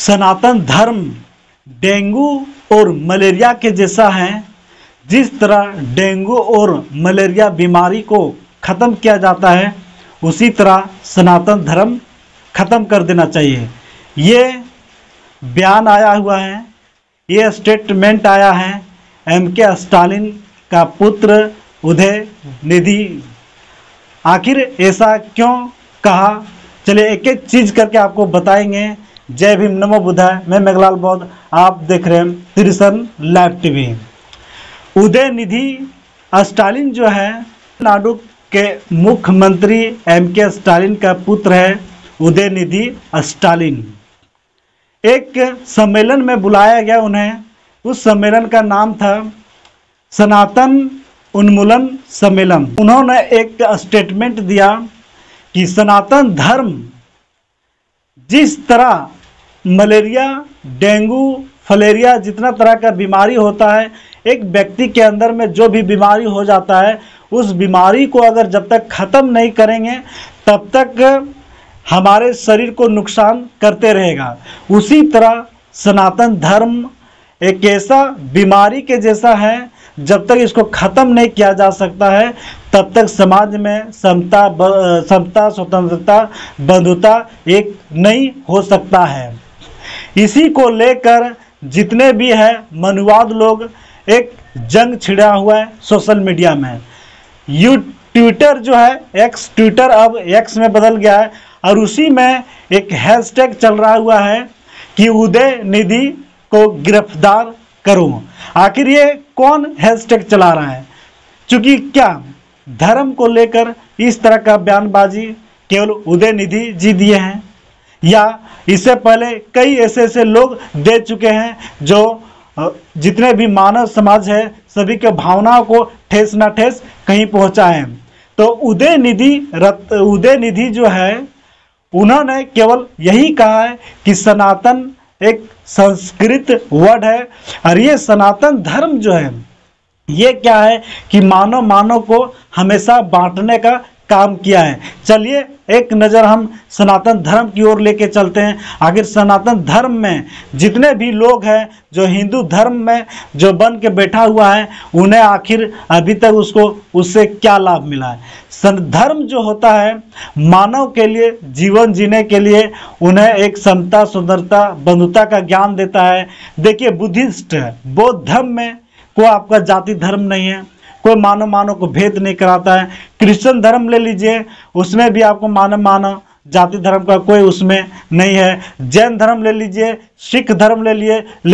सनातन धर्म डेंगू और मलेरिया के जैसा है। जिस तरह डेंगू और मलेरिया बीमारी को ख़त्म किया जाता है, उसी तरह सनातन धर्म ख़त्म कर देना चाहिए। ये बयान आया हुआ है, ये स्टेटमेंट आया है एम.के. स्टालिन का पुत्र उदयनिधि। आखिर ऐसा क्यों कहा, चलिए एक एक चीज़ करके आपको बताएंगे। जय भीम, नमो बुद्धाय। मैं मेघलाल बौद्ध, आप देख रहे हैं त्रिशन लाइव टीवी। उदयनिधि स्टालिन जो है तमिलनाडु के मुख्यमंत्री एम.के. स्टालिन का पुत्र है उदयनिधि स्टालिन। एक सम्मेलन में बुलाया गया उन्हें, उस सम्मेलन का नाम था सनातन उन्मूलन सम्मेलन। उन्होंने एक स्टेटमेंट दिया कि सनातन धर्म जिस तरह मलेरिया, डेंगू, फलेरिया जितना तरह का बीमारी होता है, एक व्यक्ति के अंदर में जो भी बीमारी हो जाता है, उस बीमारी को अगर जब तक ख़त्म नहीं करेंगे तब तक हमारे शरीर को नुकसान करते रहेगा। उसी तरह सनातन धर्म एक ऐसा बीमारी के जैसा है, जब तक इसको ख़त्म नहीं किया जा सकता है तब तक समाज में समता, स्वतंत्रता, बंधुता एक नहीं हो सकता है। इसी को लेकर जितने भी है मनुवाद लोग, एक जंग छिड़ा हुआ है सोशल मीडिया में। ट्विटर जो है एक्स, ट्विटर अब एक्स में बदल गया है, और उसी में एक हैशटैग चल रहा हुआ है कि उदयनिधि को गिरफ्तार करो। आखिर ये कौन हैशटैग चला रहा है? क्योंकि क्या धर्म को लेकर इस तरह का बयानबाजी केवल उदयनिधि जी दिए हैं, या इससे पहले कई ऐसे लोग दे चुके हैं जो जितने भी मानव समाज है सभी के भावनाओं को ठेस ना ठेस कहीं पहुंचा है। तो उदयनिधि जो है, उन्होंने केवल यही कहा है कि सनातन एक संस्कृत वर्ड है, और ये सनातन धर्म जो है ये क्या है कि मानव को हमेशा बांटने का काम किया है। चलिए एक नज़र हम सनातन धर्म की ओर लेके चलते हैं। आखिर सनातन धर्म में जितने भी लोग हैं, जो हिंदू धर्म में जो बन के बैठा हुआ है, उन्हें आखिर अभी तक उससे क्या लाभ मिला है? धर्म जो होता है मानव के लिए, जीवन जीने के लिए उन्हें एक समता, स्वतंत्रता, बंधुता का ज्ञान देता है। देखिए बुद्धिस्ट, बौद्ध धर्म में कोई आपका जाति धर्म नहीं है, कोई मानव को भेद नहीं कराता है। क्रिश्चियन धर्म ले लीजिए, उसमें भी आपको मानव जाति धर्म का कोई उसमें नहीं है। जैन धर्म ले लीजिए, सिख धर्म ले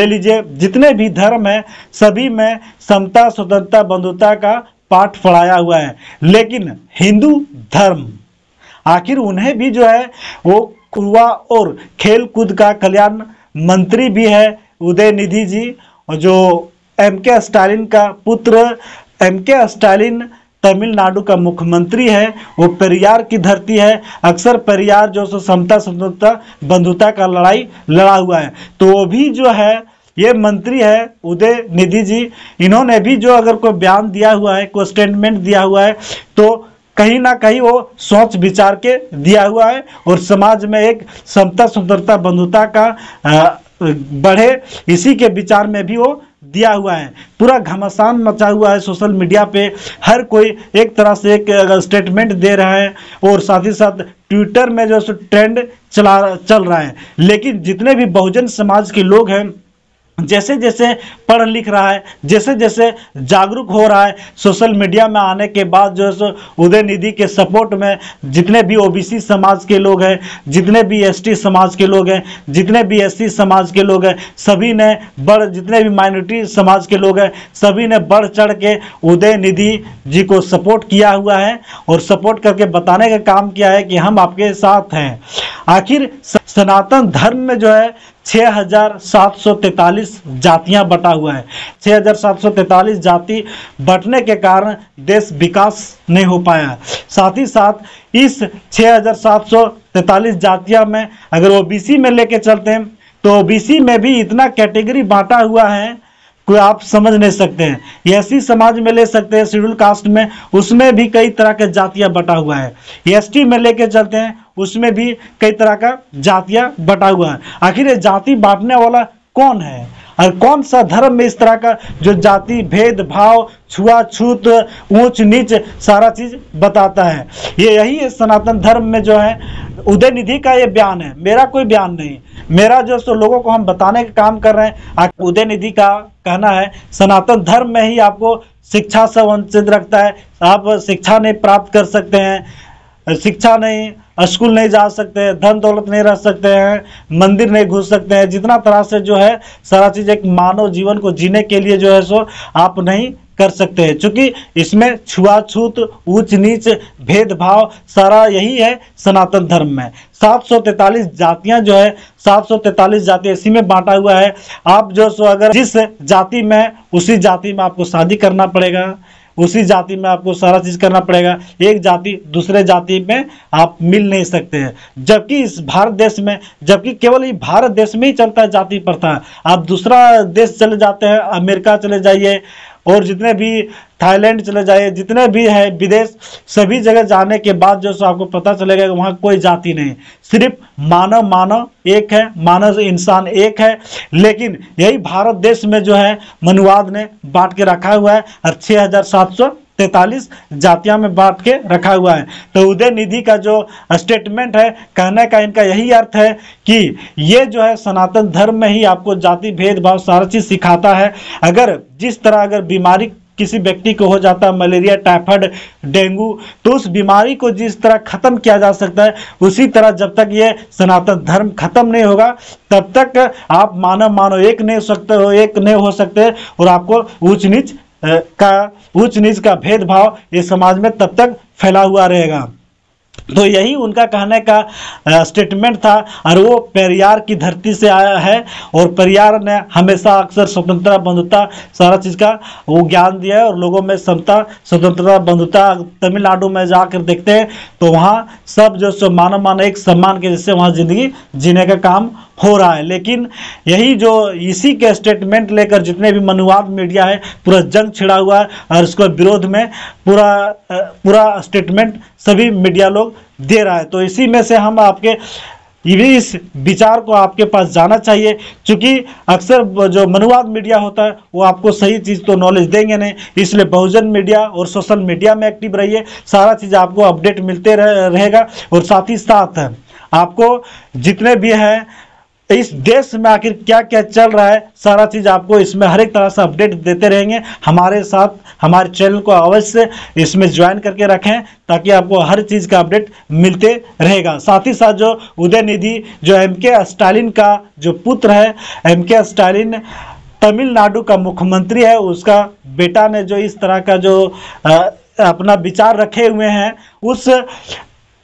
लीजिए, जितने भी धर्म है सभी में समता, स्वतंत्रता, बंधुता का पाठ पढ़ाया हुआ है। लेकिन हिंदू धर्म, आखिर उन्हें भी जो है वो युवा और खेल कूद का कल्याण मंत्री भी है उदयनिधि जी, और जो एम.के. स्टालिन का पुत्र, एम.के. स्टालिन तमिलनाडु का मुख्यमंत्री है। वो पेरियार की धरती है। अक्सर पेरियार जो समता, स्वतंत्रता, बंधुता का लड़ाई लड़ा हुआ है। तो वो भी जो है ये मंत्री है उदयनिधि जी, इन्होंने भी जो अगर कोई बयान दिया हुआ है, कोई स्टेटमेंट दिया हुआ है, तो कहीं ना कहीं वो सोच विचार के दिया हुआ है, और समाज में एक समता, स्वतंत्रता, बंधुता का बढ़े, इसी के विचार में भी वो दिया हुआ है। पूरा घमासान मचा हुआ है सोशल मीडिया पे, हर कोई एक तरह से एक स्टेटमेंट दे रहा है, और साथ ही साथ ट्विटर में जो ट्रेंड चल रहा है। लेकिन जितने भी बहुजन समाज के लोग हैं, जैसे जैसे पढ़ लिख रहा है, जैसे जैसे जागरूक हो रहा है, सोशल मीडिया में आने के बाद जो है उदयनिधि के सपोर्ट में जितने भी ओबीसी समाज के लोग हैं, जितने भी एसटी समाज के लोग हैं, जितने भी एससी समाज के लोग हैं, सभी ने जितने भी माइनॉरिटी समाज के लोग हैं, सभी ने बढ़ चढ़ के उदयनिधि जी को सपोर्ट किया हुआ है, और सपोर्ट करके बताने का काम किया है कि हम आपके साथ हैं। आखिर सनातन धर्म में जो है 6743 जातियां बटा हुआ है। 6743 जाति बटने के कारण देश विकास नहीं हो पाया। साथ ही साथ इस 6743 जातियां में अगर ओबीसी में लेके चलते हैं, तो ओबीसी में भी इतना कैटेगरी बांटा हुआ है कोई आप समझ नहीं सकते हैं। एससी समाज में ले सकते हैं, शेड्यूल कास्ट में, उसमें भी कई तरह के जातियां बटा हुआ है। एसटी में लेके चलते हैं, उसमें भी कई तरह का जातियां बटा हुआ है। आखिर ये जाति बांटने वाला कौन है और कौन सा धर्म में इस तरह का जो जाति भेदभाव छुआछूत ऊंच नीच सारा चीज बताता है? ये यही है सनातन धर्म में जो है उदयनिधि का ये बयान है, मेरा कोई बयान नहीं। मेरा जो सो लोगों को हम बताने का काम कर रहे हैं। उदयनिधि का कहना है सनातन धर्म में ही आपको शिक्षा से वंचित रखता है, आप शिक्षा नहीं प्राप्त कर सकते हैं, शिक्षा नहीं, स्कूल नहीं जा सकते हैं, धन दौलत नहीं रह सकते हैं, मंदिर नहीं घुस सकते हैं, जितना तरह से जो है सारा चीज एक मानव जीवन को जीने के लिए जो है सो आप नहीं कर सकते हैं, क्योंकि इसमें छुआछूत ऊंच नीच भेदभाव सारा यही है सनातन धर्म में। 743 जातियां जो है 743 जाति इसी में बांटा हुआ है। आप जो सो अगर जिस जाति में उसी जाति में आपको शादी करना पड़ेगा, उसी जाति में आपको सारा चीज करना पड़ेगा। एक जाति दूसरे जाति में आप मिल नहीं सकते हैं। जबकि इस भारत देश में, जबकि केवल ये भारत देश में ही चलता है जाति प्रथा। आप दूसरा देश चले जाते हैं, अमेरिका चले जाइए और जितने भी थाईलैंड चले जाइए, जितने भी है विदेश, सभी जगह जाने के बाद जो आपको पता चलेगा कि वहाँ कोई जाति नहीं, सिर्फ मानव मानव एक है, मानव इंसान एक है। लेकिन यही भारत देश में जो है मनुवाद ने बांट के रखा हुआ है और 6743 जातियां में बांट के रखा हुआ है। तो उदयनिधि का जो स्टेटमेंट है, कहने का इनका यही अर्थ है कि ये जो है सनातन धर्म में ही आपको जाति भेदभाव सारा चीज सिखाता है। अगर जिस तरह अगर बीमारी किसी व्यक्ति को हो जाता है, मलेरिया, टाइफाइड, डेंगू, तो उस बीमारी को जिस तरह खत्म किया जा सकता है, उसी तरह जब तक ये सनातन धर्म खत्म नहीं होगा तब तक आप मानव मानव एक नहीं हो सकते और आपको ऊंच नीच का भेदभाव ये समाज में तब तक फैला हुआ रहेगा। तो यही उनका कहने का स्टेटमेंट था और वो पेरियार की धरती से आया है और पेरियार ने हमेशा अक्सर स्वतंत्रता बंधुता सारा चीज़ का वो ज्ञान दिया है और लोगों में समता स्वतंत्रता बंधुता। तमिलनाडु में जाकर देखते हैं तो वहाँ सब जो सो मानव एक सम्मान के जैसे वहाँ ज़िंदगी जीने का काम हो रहा है। लेकिन यही जो इसी के स्टेटमेंट लेकर जितने भी मनुवाद मीडिया है पूरा जंग छिड़ा हुआ है और उसके विरोध में पूरा स्टेटमेंट सभी मीडिया लोग दे रहा है। तो इसी में से हम आपके इस विचार को आपके पास जाना चाहिए, क्योंकि अक्सर जो मनुवाद मीडिया होता है वो आपको सही चीज़ तो नॉलेज देंगे नहीं। इसलिए बहुजन मीडिया और सोशल मीडिया में एक्टिव रहिए, सारा चीज़ आपको अपडेट मिलते रहेगा। और साथ ही साथ आपको जितने भी हैं इस देश में आखिर क्या क्या चल रहा है सारा चीज़ आपको इसमें हर एक तरह से अपडेट देते रहेंगे। हमारे साथ हमारे चैनल को अवश्य इसमें ज्वाइन करके रखें ताकि आपको हर चीज़ का अपडेट मिलते रहेगा। साथ ही साथ जो उदयनिधि जो एमके स्टालिन का जो पुत्र है, एमके स्टालिन तमिलनाडु का मुख्यमंत्री है, उसका बेटा ने जो इस तरह का जो अपना विचार रखे हुए हैं, उस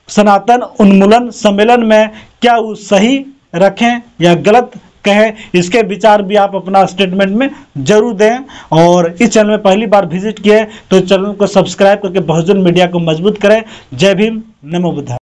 सनातन उन्मूलन सम्मेलन में क्या वो सही रखें या गलत कहें, इसके विचार भी आप अपना स्टेटमेंट में जरूर दें। और इस चैनल में पहली बार विजिट किए तो चैनल को सब्सक्राइब करके बहुजन मीडिया को मजबूत करें। जय भीम, नमो बुद्धाय।